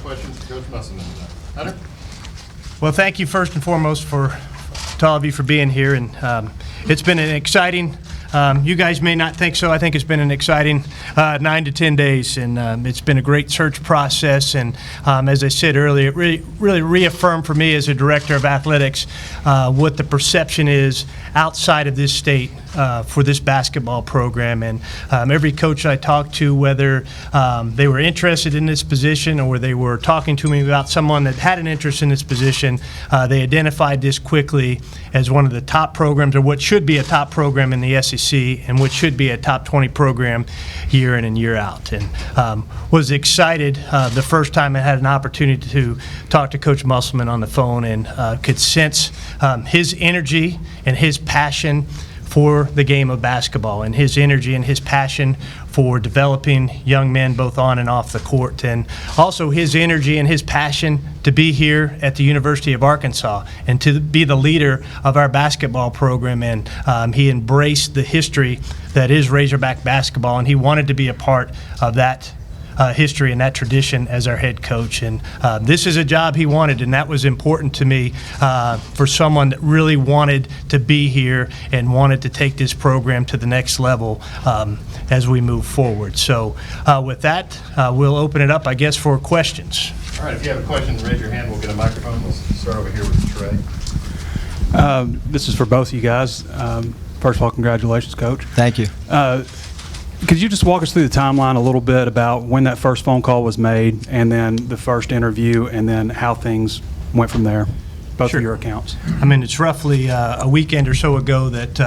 Questions for Coach Musselman? Hunter? Well, thank you first and foremost to all of you for being here, and it's been an exciting. You guys may not think so. I think it's been an exciting 9 to 10 days, and it's been a great search process. And as I said earlier, it really reaffirmed for me as a director of athletics what the perception is outside of this state for this basketball program. And every coach I talked to, whether they were interested in this position or they were talking to me about someone that had an interest in this position, they identified this quickly as one of the top programs, or what should be a top program in the SEC, and what should be a top 20 program year in and year out. And was excited the first time I had an opportunity to talk to Coach Musselman on the phone, and could sense his energy and his passion for the game of basketball, and his energy and his passion for developing young men both on and off the court, and also his energy and his passion to be here at the University of Arkansas and to be the leader of our basketball program. And he embraced the history that is Razorback basketball, and he wanted to be a part of that history and that tradition as our head coach. And this is a job he wanted, and that was important to me for someone that really wanted to be here and wanted to take this program to the next level as we move forward. So with that, we'll open it up, I guess, for questions. All right, if you have a question, raise your hand. We'll get a microphone. We'll start over here with Trey. This is for both of you guys. First of all, congratulations, Coach. Thank you. Could you just walk us through the timeline a little bit about when that first phone call was made, and then the first interview, and then how things went from there, both Sure. of your accounts? I mean, it's roughly a weekend or so ago that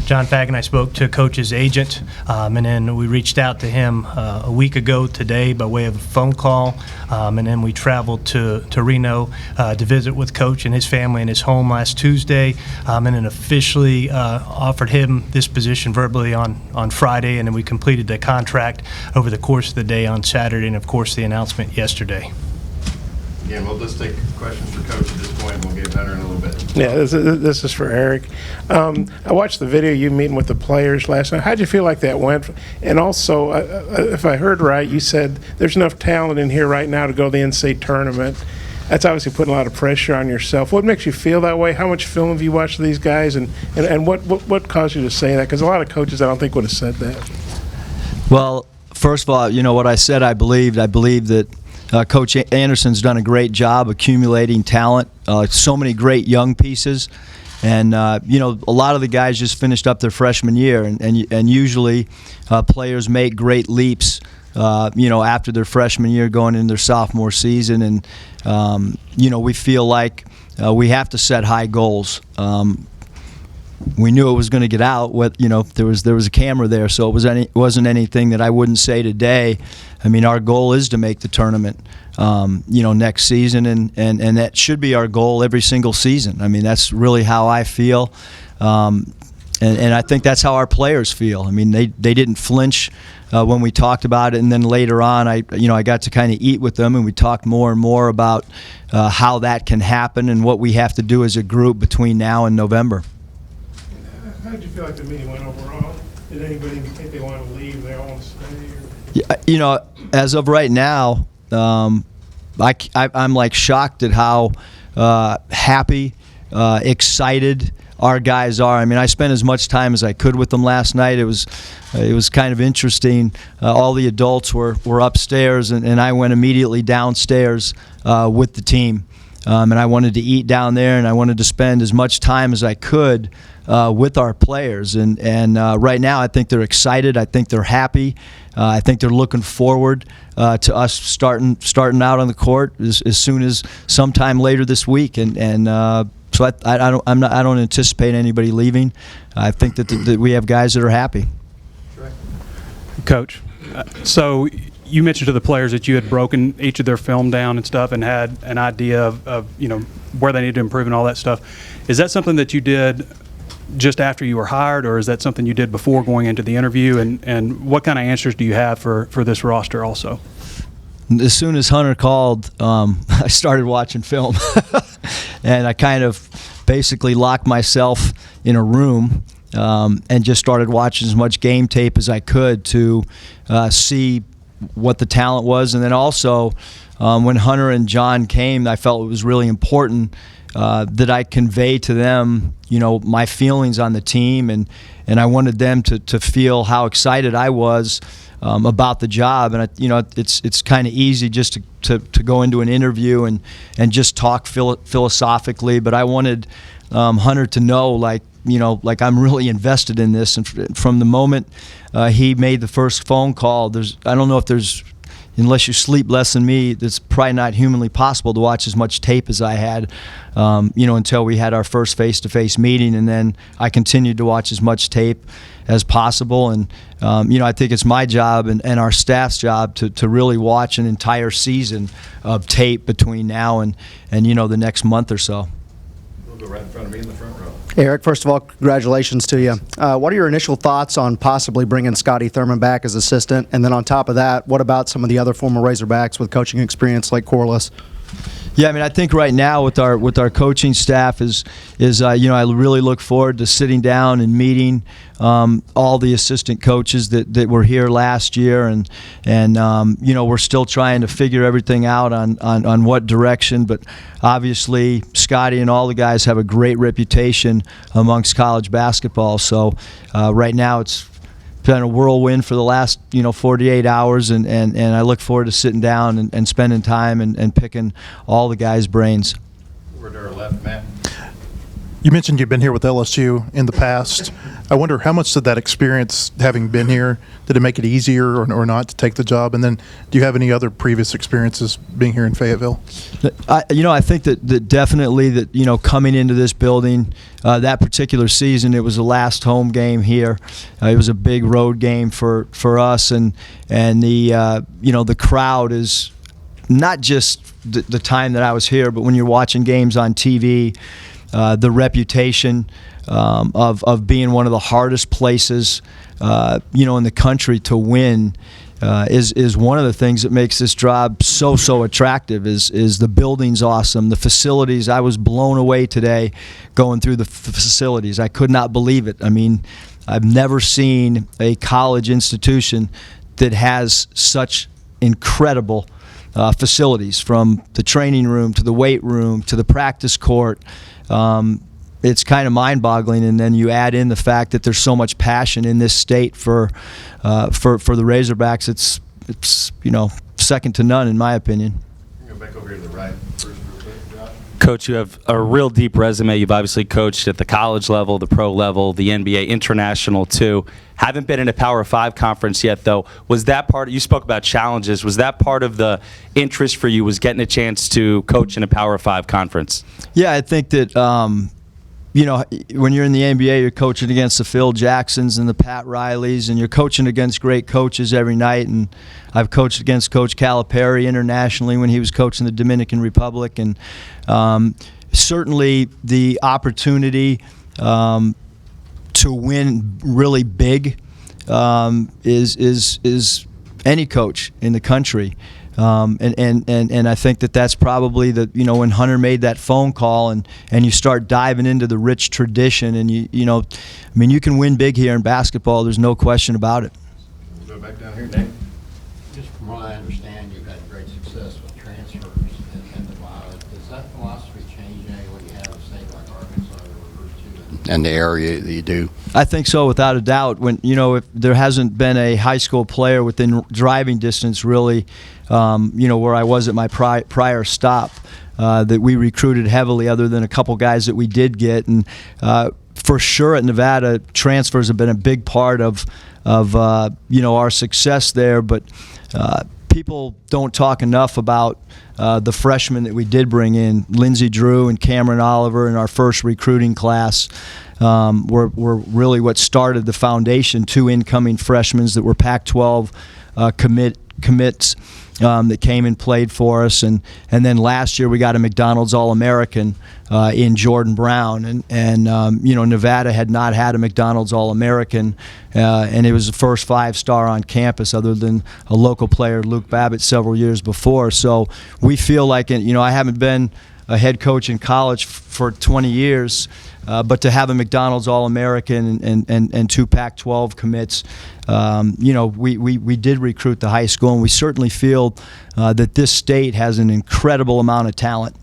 John Fagg and I spoke to Coach's agent, and then we reached out to him a week ago today by way of a phone call, and then we traveled to Reno to visit with Coach and his family in his home last Tuesday, and then officially offered him this position verbally on Friday, and then we completed the contract over the course of the day on Saturday, and of course the announcement yesterday. Again, we'll just take questions for Coach at this point. We'll get Hunter in a little bit. Yeah, this is for Eric. I watched the video you meeting with the players last night. How'd you feel like that went? And also, if I heard right, you said there's enough talent in here right now to go to the NCAA tournament. That's obviously putting a lot of pressure on yourself. What makes you feel that way? How much film have you watched of these guys? And what caused you to say that? Because a lot of coaches, I don't think, would have said that. Well, first of all, you know what I said, I believe that Coach Anderson's done a great job accumulating talent, so many great young pieces. And, you know, a lot of the guys just finished up their freshman year, and usually players make great leaps, you know, after their freshman year going into their sophomore season. And, you know, we feel like we have to set high goals. We knew it was going to get out. You know, there was a camera there, so it wasn't anything that I wouldn't say today. I mean, our goal is to make the tournament, you know, next season, and that should be our goal every single season. I mean, that's really how I feel, and I think that's how our players feel. I mean, they didn't flinch when we talked about it, and then later on, I got to kind of eat with them, and we talked more and more about how that can happen and what we have to do as a group between now and November. How did you feel like the meeting went overall? Did anybody think they want to leave? They all want to stay? You know, as of right now, I'm like shocked at how happy, excited our guys are. I mean, I spent as much time as I could with them last night. It was kind of interesting. All the adults were upstairs, and I went immediately downstairs with the team. And I wanted to eat down there, and I wanted to spend as much time as I could with our players. And right now, I think they're excited. I think they're happy. I think they're looking forward to us starting out on the court as soon as sometime later this week. And so I don't anticipate anybody leaving. I think that we have guys that are happy. Coach, so you mentioned to the players that you had broken each of their film down and stuff, and had an idea of you know, where they need to improve and all that stuff. Is that something that you did just after you were hired, or is that something you did before going into the interview? And what kind of answers do you have for this roster also? As soon as Hunter called, I started watching film. And I kind of basically locked myself in a room and just started watching as much game tape as I could to see what the talent was. And then also, when Hunter and John came, I felt it was really important that I convey to them, my feelings on the team, and I wanted them to feel how excited I was about the job. And it's kind of easy just to go into an interview and just talk philosophically, but I wanted Hunter to know, like I'm really invested in this. And from the moment he made the first phone call, I don't know if there's, unless you sleep less than me, it's probably not humanly possible to watch as much tape as I had, until we had our first face-to-face meeting, and then I continued to watch as much tape as possible. And I think it's my job and our staff's job to really watch an entire season of tape between now and the next month or so. We'll go right in front of me in the front row. Eric, first of all, congratulations to you. What are your initial thoughts on possibly bringing Scotty Thurman back as assistant? And then on top of that, what about some of the other former Razorbacks with coaching experience like Corliss? Yeah, I think right now with our coaching staff is I really look forward to sitting down and meeting all the assistant coaches that were here last year, and we're still trying to figure everything out on what direction. But obviously, Scotty and all the guys have a great reputation amongst college basketball. So right now it's been a whirlwind for the last 48 hours, and I look forward to sitting down and spending time and picking all the guys' brains. Over to our left, Matt. You mentioned you've been here with LSU in the past. I wonder how much did that experience, having been here, did it make it easier or not to take the job? And then do you have any other previous experiences being here in Fayetteville? I think that definitely that, coming into this building, that particular season, it was the last home game here. It was a big road game for us, and the crowd is not just the time that I was here, but when you're watching games on TV, the reputation of being one of the hardest places, in the country to win is one of the things that makes this job so attractive. Is the building's awesome, the facilities. I was blown away today going through the facilities. I could not believe it. I've never seen a college institution that has such incredible facilities, from the training room to the weight room to the practice court. It's kind of mind-boggling, and then you add in the fact that there's so much passion in this state for the Razorbacks. It's second to none, in my opinion. Go back over here to the right first, real quick, Josh. Coach, you have a real deep resume. You've obviously coached at the college level, the pro level, the NBA, international too. Haven't been in a Power 5 conference yet, though. Was that part? You spoke about challenges. Was that part of the interest for you? Was getting a chance to coach in a Power 5 conference? Yeah, I think that when you're in the NBA, you're coaching against the Phil Jacksons and the Pat Rileys, and you're coaching against great coaches every night. And I've coached against Coach Calipari internationally when he was coaching the Dominican Republic, and certainly the opportunity to win really big is any coach in the country. And I think that's probably when Hunter made that phone call and you start diving into the rich tradition, and you can win big here in basketball. There's no question about it. We'll go back down here, Nate. Just from what I understand, you've had great success with transfers in Nevada. Does that philosophy change any when you have a state like Arkansas that refers to and the area that you do? I think so, without a doubt. When if there hasn't been a high school player within driving distance, really, where I was at my prior stop, that we recruited heavily, other than a couple guys that we did get, and for sure at Nevada, transfers have been a big part of our success there. But people don't talk enough about the freshmen that we did bring in. Lindsey Drew and Cameron Oliver in our first recruiting class were really what started the foundation. 2 incoming freshmen that were Pac-12 commits that came and played for us, and then last year we got a McDonald's All-American in Jordan Brown, and Nevada had not had a McDonald's All-American, and it was the first 5-star on campus, other than a local player, Luke Babbitt, several years before. So we feel like I haven't been a head coach in college for 20 years, but to have a McDonald's All-American and 2 Pac-12 commits, we did recruit the high school, and we certainly feel that this state has an incredible amount of talent,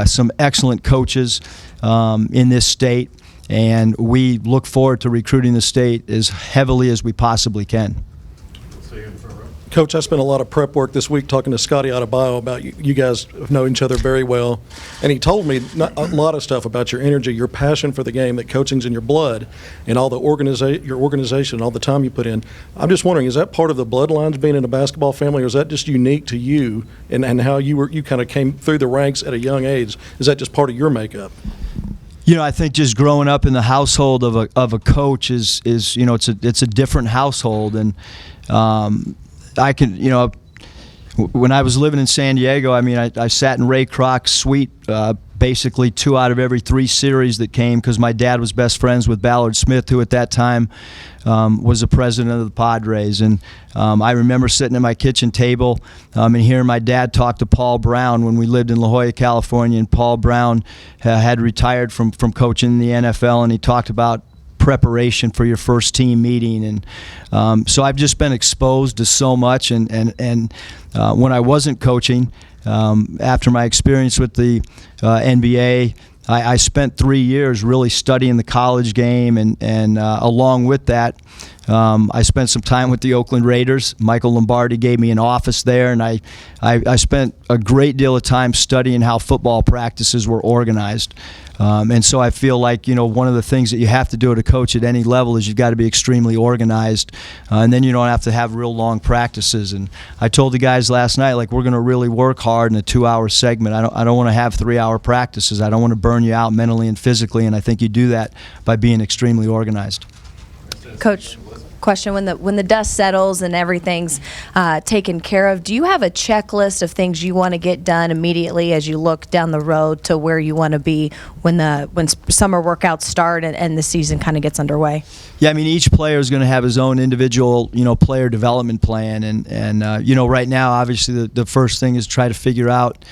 some excellent coaches in this state, and we look forward to recruiting the state as heavily as we possibly can. Coach, I spent a lot of prep work this week talking to Scotty Adebayo about you. You guys know each other very well, and he told me a lot of stuff about your energy, your passion for the game, that coaching's in your blood, and all the your organization, all the time you put in. I'm just wondering, is that part of the bloodlines being in a basketball family, or is that just unique to you and how you kind of came through the ranks at a young age? Is that just part of your makeup? I think just growing up in the household of a coach is it's a different household, and I can, when I was living in San Diego, I sat in Ray Kroc's suite basically 2 out of every 3 series that came, because my dad was best friends with Ballard Smith, who at that time was the president of the Padres. And I remember sitting at my kitchen table and hearing my dad talk to Paul Brown when we lived in La Jolla, California, and Paul Brown had retired from coaching in the NFL, and he talked about preparation for your first team meeting, and so I've just been exposed to so much, and when I wasn't coaching, after my experience with the NBA, I spent 3 years really studying the college game, and along with that, I spent some time with the Oakland Raiders. Michael Lombardi gave me an office there, and I spent a great deal of time studying how football practices were organized. And so I feel like, one of the things that you have to do at a coach at any level is you've got to be extremely organized, and then you don't have to have real long practices. And I told the guys last night, we're going to really work hard in a 2-hour segment. I don't want to have 3-hour practices. I don't want to burn you out mentally and physically, and I think you do that by being extremely organized. Coach, question, when the dust settles and everything's taken care of, do you have a checklist of things you want to get done immediately as you look down the road to where you want to be when summer workouts start and the season kind of gets underway? Yeah, each player is going to have his own individual, player development plan, and right now, obviously, the first thing is try to figure out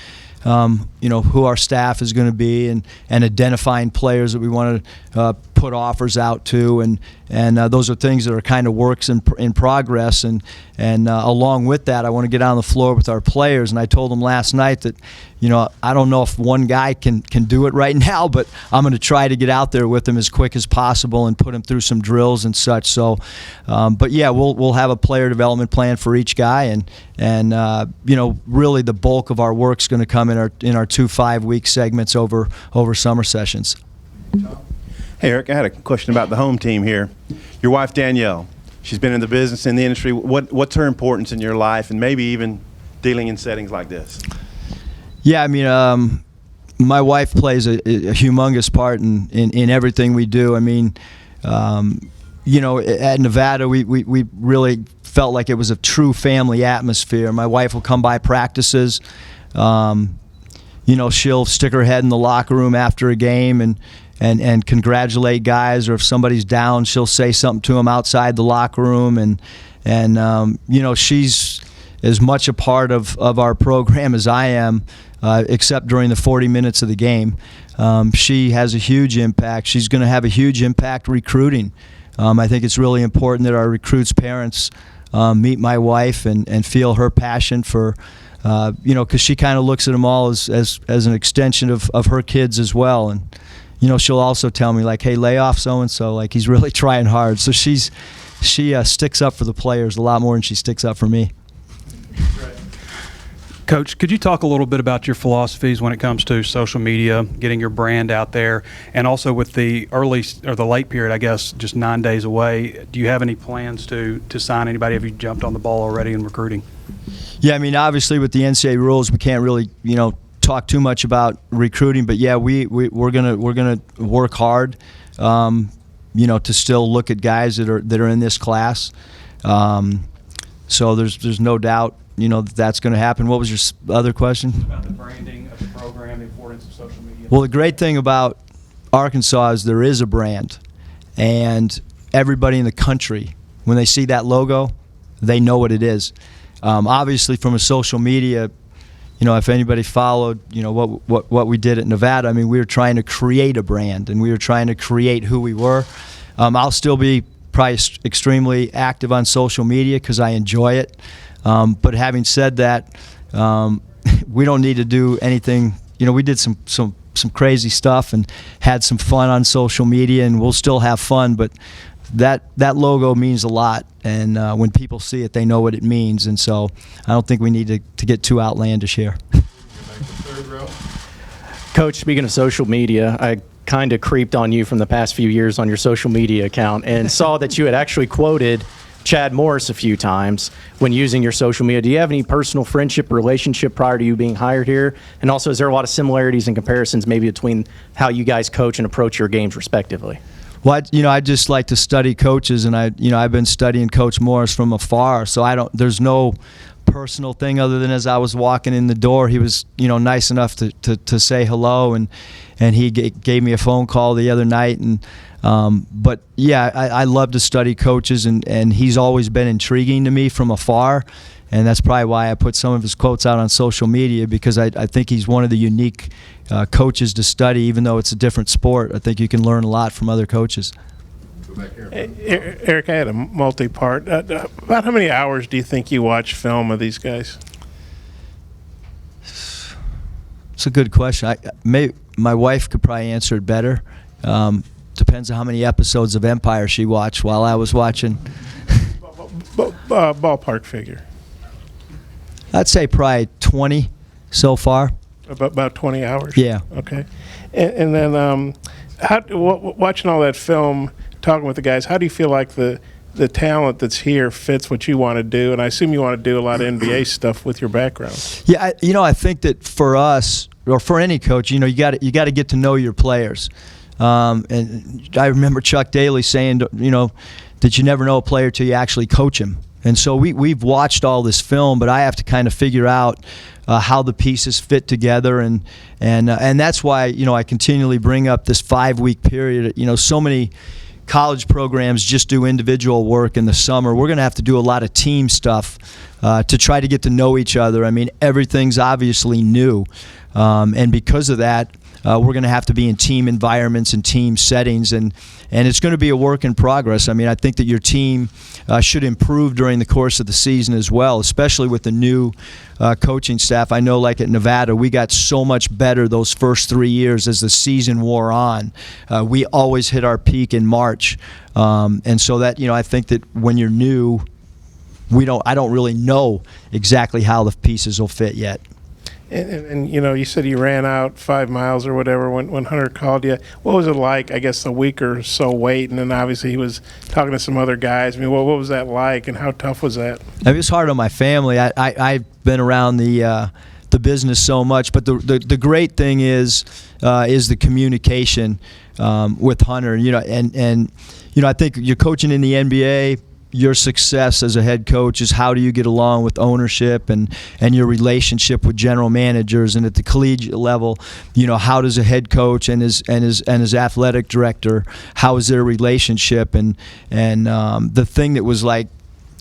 who our staff is going to be, and identifying players that we want to put offers out to, and those are things that are kind of works in progress, and along with that, I want to get on the floor with our players. And I told them last night that I don't know if one guy can do it right now, but I'm going to try to get out there with them as quick as possible and put them through some drills and such. So, but yeah, we'll have a player development plan for each guy, and really the bulk of our work's going to come in our 2 5-week segments over summer sessions. Hey, Eric, I had a question about the home team here. Your wife, Danielle, she's been in the business, in the industry. What's her importance in your life, and maybe even dealing in settings like this? Yeah, my wife plays a humongous part in everything we do. At Nevada, we really felt like it was a true family atmosphere. My wife will come by practices. She'll stick her head in the locker room after a game and congratulate guys, or if somebody's down, she'll say something to them outside the locker room, and she's as much a part of our program as I am, except during the 40 minutes of the game. She has a huge impact. She's going to have a huge impact recruiting. I think it's really important that our recruits' parents meet my wife and feel her passion for, because she kind of looks at them all as an extension of her kids as well. And she'll also tell me, hey, lay off so-and-so, he's really trying hard. So she sticks up for the players a lot more than she sticks up for me. Coach, could you talk a little bit about your philosophies when it comes to social media, getting your brand out there, and also with the early or the late period, I guess, just 9 days away, do you have any plans to sign anybody? Have you jumped on the ball already in recruiting? Yeah, obviously with the NCAA rules, we can't really, talk too much about recruiting, but yeah, we're gonna work hard, to still look at guys that are in this class. So there's no doubt, that's going to happen. What was your other question? About the branding of the program, the importance of social media. Well, the great thing about Arkansas is there is a brand, and everybody in the country, when they see that logo, they know what it is. Obviously, from a social media if anybody followed, what we did at Nevada, I mean, we were trying to create a brand, and we were trying to create who we were. I'll still be probably extremely active on social media because I enjoy it. But having said that, we don't need to do anything. We did some crazy stuff and had some fun on social media, and we'll still have fun, but that logo means a lot, and when people see it, they know what it means, and so I don't think we need to get too outlandish here. Third row. Coach, speaking of social media, I kind of creeped on you from the past few years on your social media account and saw that you had actually quoted Chad Morris a few times when using your social media. Do you have any personal friendship relationship prior to you being hired here? And also, is there a lot of similarities and comparisons maybe between how you guys coach and approach your games respectively? Well, I just like to study coaches, and I've been studying Coach Morris from afar, so there's no personal thing other than as I was walking in the door, he was, nice enough to say hello, and he gave me a phone call the other night, and but yeah, I love to study coaches, and he's always been intriguing to me from afar, and that's probably why I put some of his quotes out on social media, because I think he's one of the unique coaches to study, even though it's a different sport. I think you can learn a lot from other coaches. Eric, I had a multi-part. About how many hours do you think you watch film of these guys? It's a good question. My wife could probably answer it better. Depends on how many episodes of Empire she watched while I was watching. Ballpark figure. I'd say probably 20 so far. About 20 hours? Yeah. Okay. And then watching all that film, talking with the guys, how do you feel like the talent that's here fits what you want to do? And I assume you want to do a lot of NBA stuff with your background. Yeah, I think that for us, or for any coach, you got to get to know your players. And I remember Chuck Daly saying, that you never know a player till you actually coach him. And so we've watched all this film, but I have to kind of figure out how the pieces fit together, and that's why I continually bring up this 5-week period. So many college programs just do individual work in the summer. We're going to have to do a lot of team stuff to try to get to know each other. I mean, everything's obviously new, and because of that, we're going to have to be in team environments and team settings, and it's going to be a work in progress. I mean, I think that your team should improve during the course of the season as well, especially with the new coaching staff. I know, like at Nevada, we got so much better those first 3 years as the season wore on. We always hit our peak in March, and so that I think that when you're new, I don't really know exactly how the pieces will fit yet. And you said you ran out 5 miles or whatever when Hunter called you. What was it like, I guess, a week or so waiting? And obviously he was talking to some other guys. I mean, what was that like, and how tough was that? It was hard on my family. I've been around the business so much, but the great thing is the communication with Hunter. And I think you're coaching in the NBA. Your success as a head coach is how do you get along with ownership and your relationship with general managers, and at the collegiate level, how does a head coach and his athletic director, how is their relationship? And the thing that was like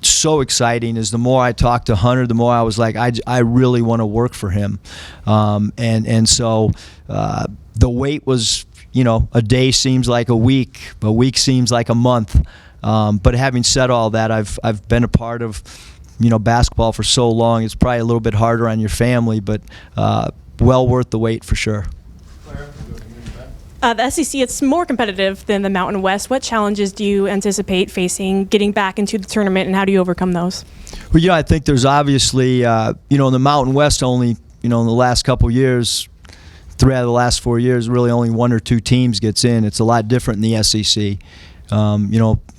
so exciting is the more I talked to Hunter, the more I was like, I really want to work for him, and so the wait was, a day seems like a week seems like a month. But having said all that, I've been a part of, basketball for so long. It's probably a little bit harder on your family, but well worth the wait for sure. The SEC, it's more competitive than the Mountain West. What challenges do you anticipate facing getting back into the tournament, and how do you overcome those? Well, I think there's obviously, in the Mountain West only, in the last couple years, 3 out of the last 4 years, really only 1 or 2 teams gets in. It's a lot different in the SEC.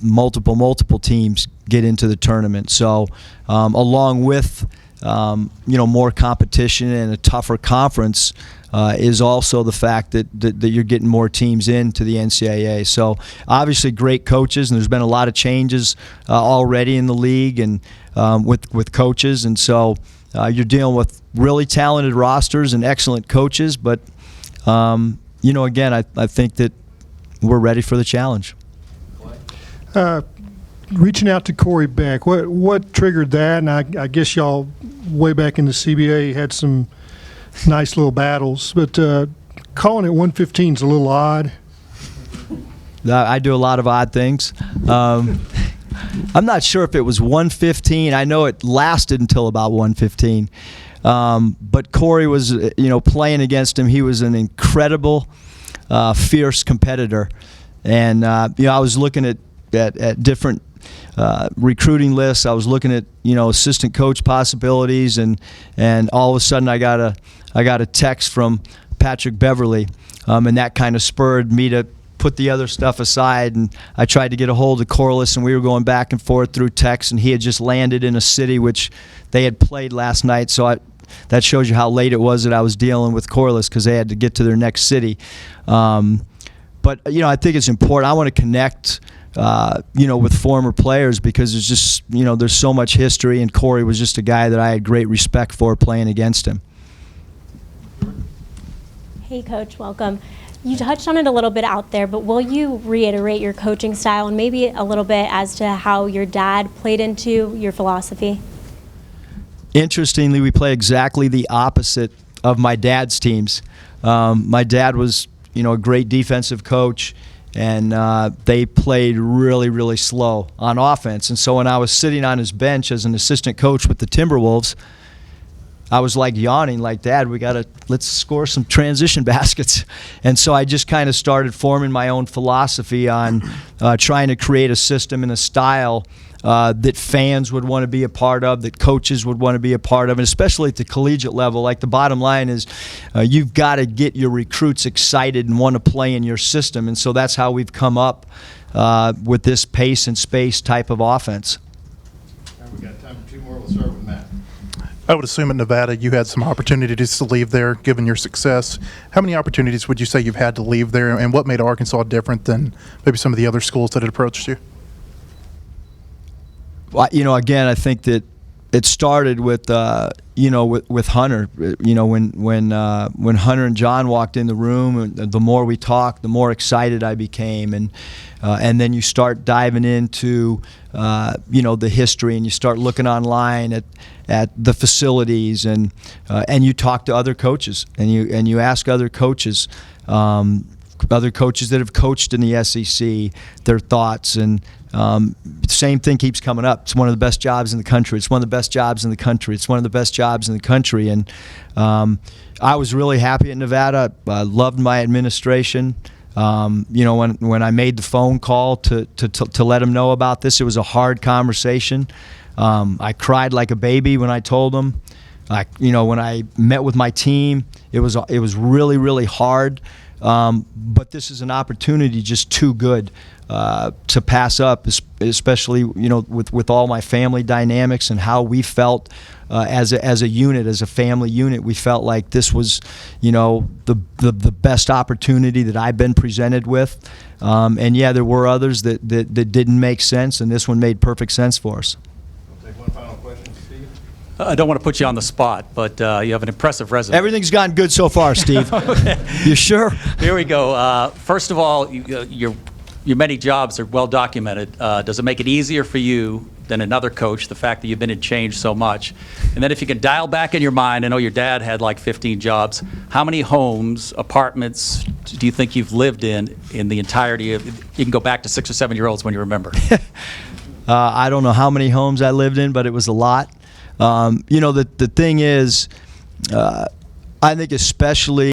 Multiple teams get into the tournament. So, along with, more competition and a tougher conference, is also the fact that you're getting more teams into the NCAA. So, obviously, great coaches, and there's been a lot of changes already in the league and with coaches, and so you're dealing with really talented rosters and excellent coaches. But, again, I think that we're ready for the challenge. Reaching out to Corey Beck, what triggered that? And I guess y'all way back in the CBA had some nice little battles, but calling it 115 is a little odd. I do a lot of odd things. I'm not sure if it was 115. I know it lasted until about 115. But Corey was, playing against him. He was an incredible, fierce competitor. And, I was looking at different recruiting lists. I was looking at, assistant coach possibilities. And all of a sudden I got a text from Patrick Beverly. And that kind of spurred me to put the other stuff aside, and I tried to get a hold of Corliss, and we were going back and forth through text, and he had just landed in a city which they had played last night, so that shows you how late it was that I was dealing with Corliss, because they had to get to their next city. But I think it's important. I want to connect with former players, because there's just there's so much history, and Corey was just a guy that I had great respect for playing against him. Hey Coach, welcome. You touched on it a little bit out there, but will you reiterate your coaching style and maybe a little bit as to how your dad played into your philosophy? Interestingly, we play exactly the opposite of my dad's teams. My dad was, a great defensive coach, and they played really, really slow on offense. And so when I was sitting on his bench as an assistant coach with the Timberwolves, I was like yawning, like, Dad, let's score some transition baskets. And so I just kind of started forming my own philosophy on trying to create a system and a style that fans would want to be a part of, that coaches would want to be a part of, and especially at the collegiate level. Like, the bottom line is you've got to get your recruits excited and want to play in your system. And so that's how we've come up with this pace and space type of offense. All right, we've got time for two more. We'll start with Matt. I would assume at Nevada you had some opportunities to leave there, given your success. How many opportunities would you say you've had to leave there, and what made Arkansas different than maybe some of the other schools that had approached you? Well, again, I think that it started with with Hunter. When Hunter and John walked in the room, and the more we talked, the more excited I became, and then you start diving into the history, and you start looking online at the facilities, and you talk to other coaches, and you ask other coaches that have coached in the SEC their thoughts, and same thing keeps coming up. It's one of the best jobs in the country. It's one of the best jobs in the country. It's one of the best jobs in the country. And I was really happy at Nevada. I loved my administration. When I made the phone call to let them know about this, it was a hard conversation. I cried like a baby when I told them. When I met with my team, it was really, really hard. But this is an opportunity just too good to pass up, especially with all my family dynamics and how we felt as a unit, as a family unit. We felt like this was the best opportunity that I've been presented with. And yeah, there were others that didn't make sense, and this one made perfect sense for us. We'll take one final question, Steve. I don't want to put you on the spot, but you have an impressive resume. Everything's gone good so far, Steve. Okay. You sure? Here we go. First of all, your many jobs are well documented. Does it make it easier for you than another coach, the fact that you've been in change so much? And then if you can dial back in your mind, I know your dad had like 15 jobs. How many homes, apartments do you think you've lived in the entirety of, you can go back to 6 or 7 year olds when you remember? I don't know how many homes I lived in, but it was a lot. The thing is, I think especially